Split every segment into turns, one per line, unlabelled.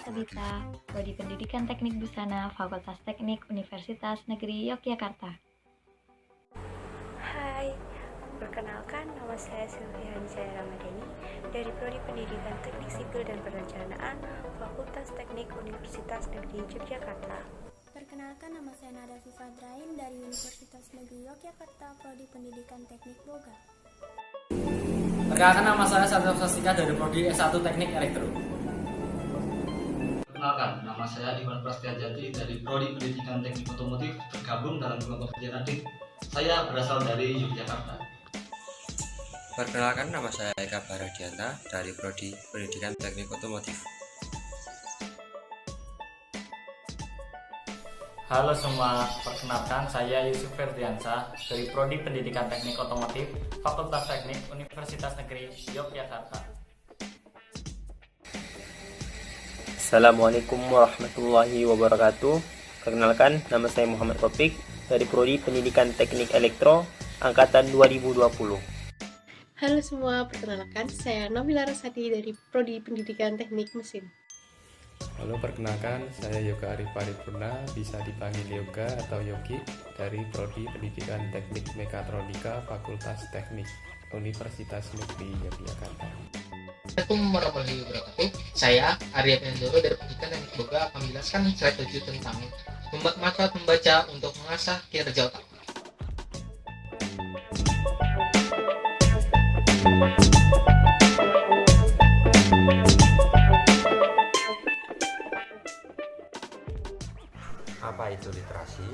Sabita, Prodi Pendidikan Teknik Busana, Fakultas Teknik Universitas Negeri Yogyakarta.
Hai, perkenalkan nama saya Sylvia Hanjaya Ramadhani dari Prodi Pendidikan Teknik Sipil dan Perencanaan, Fakultas Teknik Universitas Negeri Yogyakarta.
Perkenalkan, nama saya Nada Fifadrain dari Universitas Negeri Yogyakarta, Prodi Pendidikan Teknik Boga.
Perkenalkan, nama saya Satrio Sastika dari Prodi S1 Teknik Elektro.
Perkenalkan, nama saya Iwan Prastyajati dari Prodi Pendidikan Teknik Otomotif, tergabung dalam kelompok kerja Radik. Saya berasal dari Yogyakarta.
Perkenalkan, nama saya Eka Baradianta dari Prodi Pendidikan Teknik Otomotif.
Halo semua, perkenalkan saya Yusuf Ferdiansyah dari Prodi Pendidikan Teknik Otomotif, Fakultas Teknik Universitas Negeri Yogyakarta.
Assalamualaikum warahmatullahi wabarakatuh. Perkenalkan, nama saya Muhammad Topik dari Prodi Pendidikan Teknik Elektro angkatan 2020.
Halo semua, perkenalkan saya Nabila Rasati dari Prodi Pendidikan Teknik Mesin.
Halo, perkenalkan saya Yoga Arif Paripurna, bisa dipanggil Yoga atau Yogi, dari Prodi Pendidikan Teknik Mekatronika Fakultas Teknik Universitas Negeri Yogyakarta.
Assalamualaikum warahmatullahi wabarakatuh. Saya Arya Pendoro dari Pendidikan Teknik Boga akan menjelaskan slide 7 tentang manfaat membaca untuk mengasah kinerja otak.
Apa itu literasi?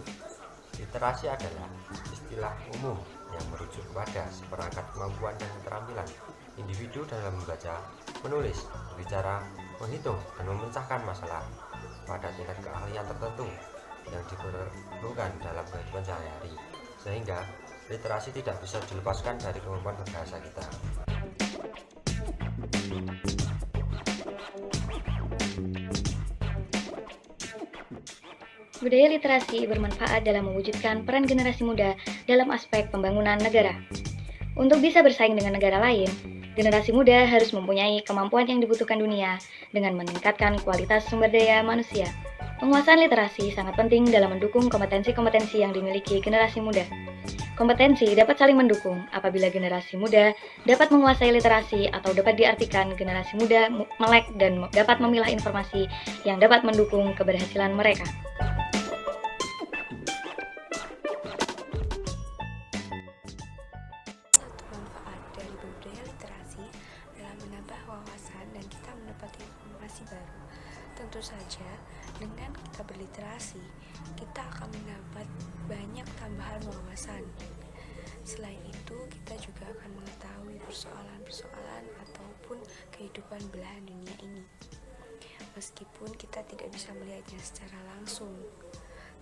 Literasi adalah istilah umum yang merujuk kepada seperangkat kemampuan dan keterampilan individu dalam membaca, menulis, berbicara, menghitung, dan memecahkan masalah pada tingkat keahlian tertentu yang diperlukan dalam kehidupan sehari-hari, sehingga literasi tidak bisa dilepaskan dari kemampuan berbahasa kita.
Budaya literasi bermanfaat dalam mewujudkan peran generasi muda dalam aspek pembangunan negara. Untuk bisa bersaing dengan negara lain, generasi muda harus mempunyai kemampuan yang dibutuhkan dunia dengan meningkatkan kualitas sumber daya manusia. Penguasaan literasi sangat penting dalam mendukung kompetensi-kompetensi yang dimiliki generasi muda. Kompetensi dapat saling mendukung apabila generasi muda dapat menguasai literasi, atau dapat diartikan generasi muda melek dan dapat memilah informasi yang dapat mendukung keberhasilan mereka.
Baru. Tentu saja, dengan kita berliterasi, kita akan mendapat banyak tambahan wawasan. Selain itu, kita juga akan mengetahui persoalan-persoalan ataupun kehidupan belahan dunia ini. Meskipun kita tidak bisa melihatnya secara langsung,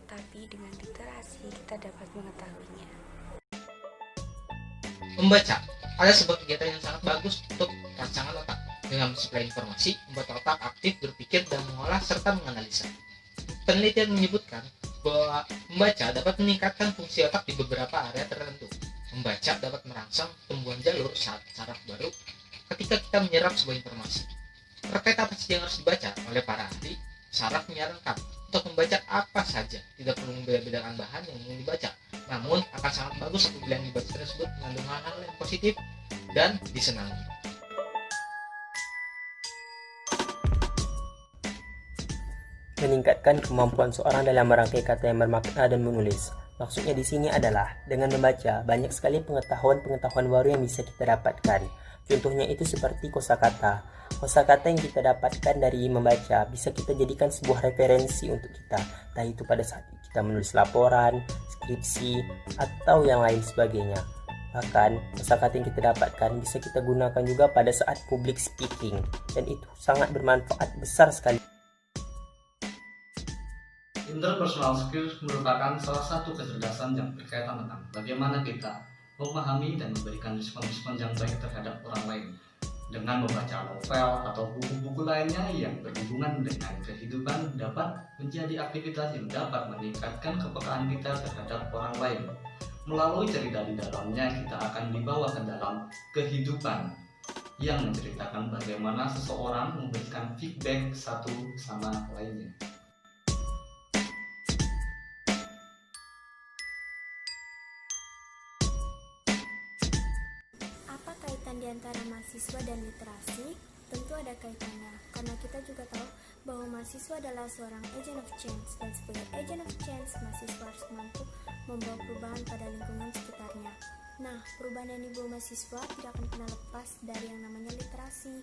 tapi dengan literasi kita dapat mengetahuinya.
Membaca adalah sebuah kegiatan yang sangat bagus untuk rangsangan otak. Dengan mensuplai informasi, membuat otak aktif berpikir dan mengolah serta menganalisa. Penelitian menyebutkan bahwa membaca dapat meningkatkan fungsi otak di beberapa area tertentu. Membaca dapat merangsang tumbuhan jalur saraf baru ketika kita menyerap sebuah informasi. Terkait apa saja yang harus dibaca oleh para ahli, saraf menyarankan untuk membaca apa saja, tidak perlu membeda-bedakan bahan yang ingin dibaca. Namun akan sangat bagus apabila yang dibaca tersebut mengandung hal-hal yang positif dan disenangi.
Meningkatkan kemampuan seorang dalam merangkai kata yang bermakna dan menulis. Maksudnya di sini adalah dengan membaca banyak sekali pengetahuan baru yang bisa kita dapatkan. Contohnya itu seperti kosakata. Kosakata yang kita dapatkan dari membaca bisa kita jadikan sebuah referensi untuk kita, entah itu pada saat kita menulis laporan, skripsi, atau yang lain sebagainya. Bahkan kosakata yang kita dapatkan bisa kita gunakan juga pada saat public speaking, dan itu sangat bermanfaat besar sekali.
Interpersonal skills merupakan salah satu kecerdasan yang berkaitan tentang bagaimana kita memahami dan memberikan respon-respon yang baik terhadap orang lain dengan membaca novel atau buku-buku lainnya yang berhubungan dengan kehidupan dapat menjadi aktivitas yang dapat meningkatkan kepekaan kita terhadap orang lain. Melalui cerita di dalamnya, kita akan dibawa ke dalam kehidupan yang menceritakan bagaimana seseorang memberikan feedback satu sama lainnya.
Apa kaitan di antara mahasiswa dan literasi? Tentu ada kaitannya, karena kita juga tahu bahwa mahasiswa adalah seorang agent of change, dan sebagai agent of change, mahasiswa harus mampu membawa perubahan pada lingkungan sekitarnya. Nah, perubahan yang dibawa mahasiswa tidak akan pernah lepas dari yang namanya literasi.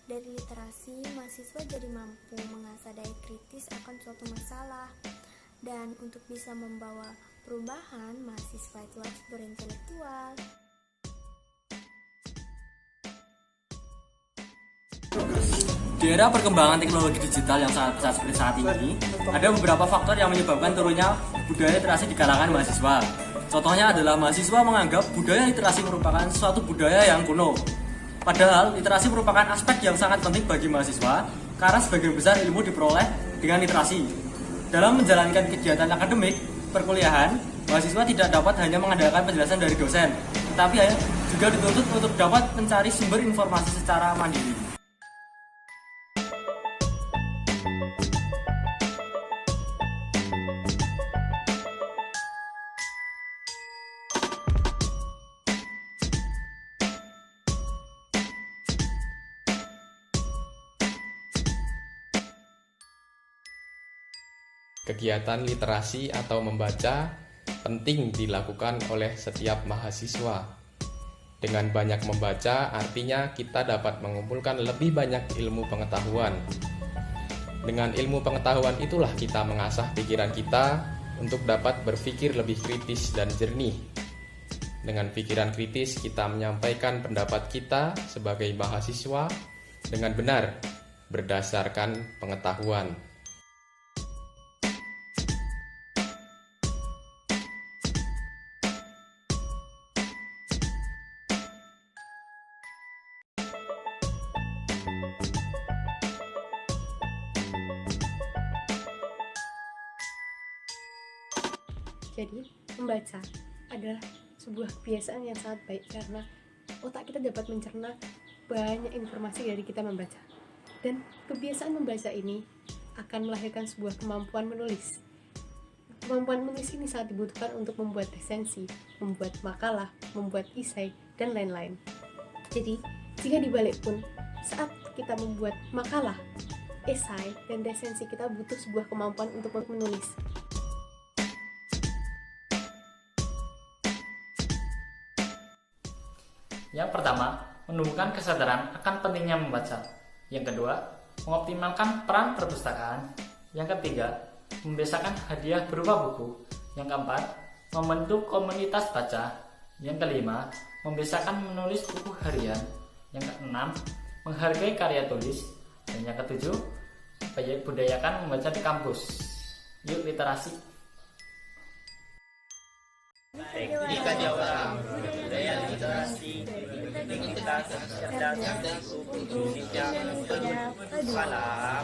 Dari literasi, mahasiswa jadi mampu mengasah daya kritis akan suatu masalah. Dan untuk bisa membawa perubahan, mahasiswa itu harus berintelektual.
Di era perkembangan teknologi digital yang sangat pesat seperti saat ini, ada beberapa faktor yang menyebabkan turunnya budaya literasi di kalangan mahasiswa. Contohnya adalah mahasiswa menganggap budaya literasi merupakan suatu budaya yang kuno. Padahal literasi merupakan aspek yang sangat penting bagi mahasiswa karena sebagian besar ilmu diperoleh dengan literasi. Dalam menjalankan kegiatan akademik, perkuliahan, mahasiswa tidak dapat hanya mengandalkan penjelasan dari dosen, tetapi juga dituntut untuk dapat mencari sumber informasi secara mandiri.
Kegiatan literasi atau membaca penting dilakukan oleh setiap mahasiswa. Dengan banyak membaca, artinya kita dapat mengumpulkan lebih banyak ilmu pengetahuan. Dengan ilmu pengetahuan itulah kita mengasah pikiran kita untuk dapat berpikir lebih kritis dan jernih. Dengan pikiran kritis, kita menyampaikan pendapat kita sebagai mahasiswa dengan benar, berdasarkan pengetahuan.
Jadi, membaca adalah sebuah kebiasaan yang sangat baik karena otak kita dapat mencerna banyak informasi dari kita membaca. Dan kebiasaan membaca ini akan melahirkan sebuah kemampuan menulis. Kemampuan menulis ini sangat dibutuhkan untuk membuat resensi, membuat makalah, membuat esai, dan lain-lain. Jadi, jika dibalik pun, saat kita membuat makalah, esai, dan resensi, kita butuh sebuah kemampuan untuk menulis.
Yang pertama, menumbuhkan kesadaran akan pentingnya membaca. Yang kedua, mengoptimalkan peran perpustakaan. Yang ketiga, membiasakan hadiah berupa buku. Yang keempat, membentuk komunitas baca. Yang kelima, membiasakan menulis buku harian. Yang keenam, menghargai karya tulis. Dan yang ketujuh, budayakan membaca di kampus. Yuk literasi.
Jika Jawa budaya literasi Universitas Indonesia. Salam.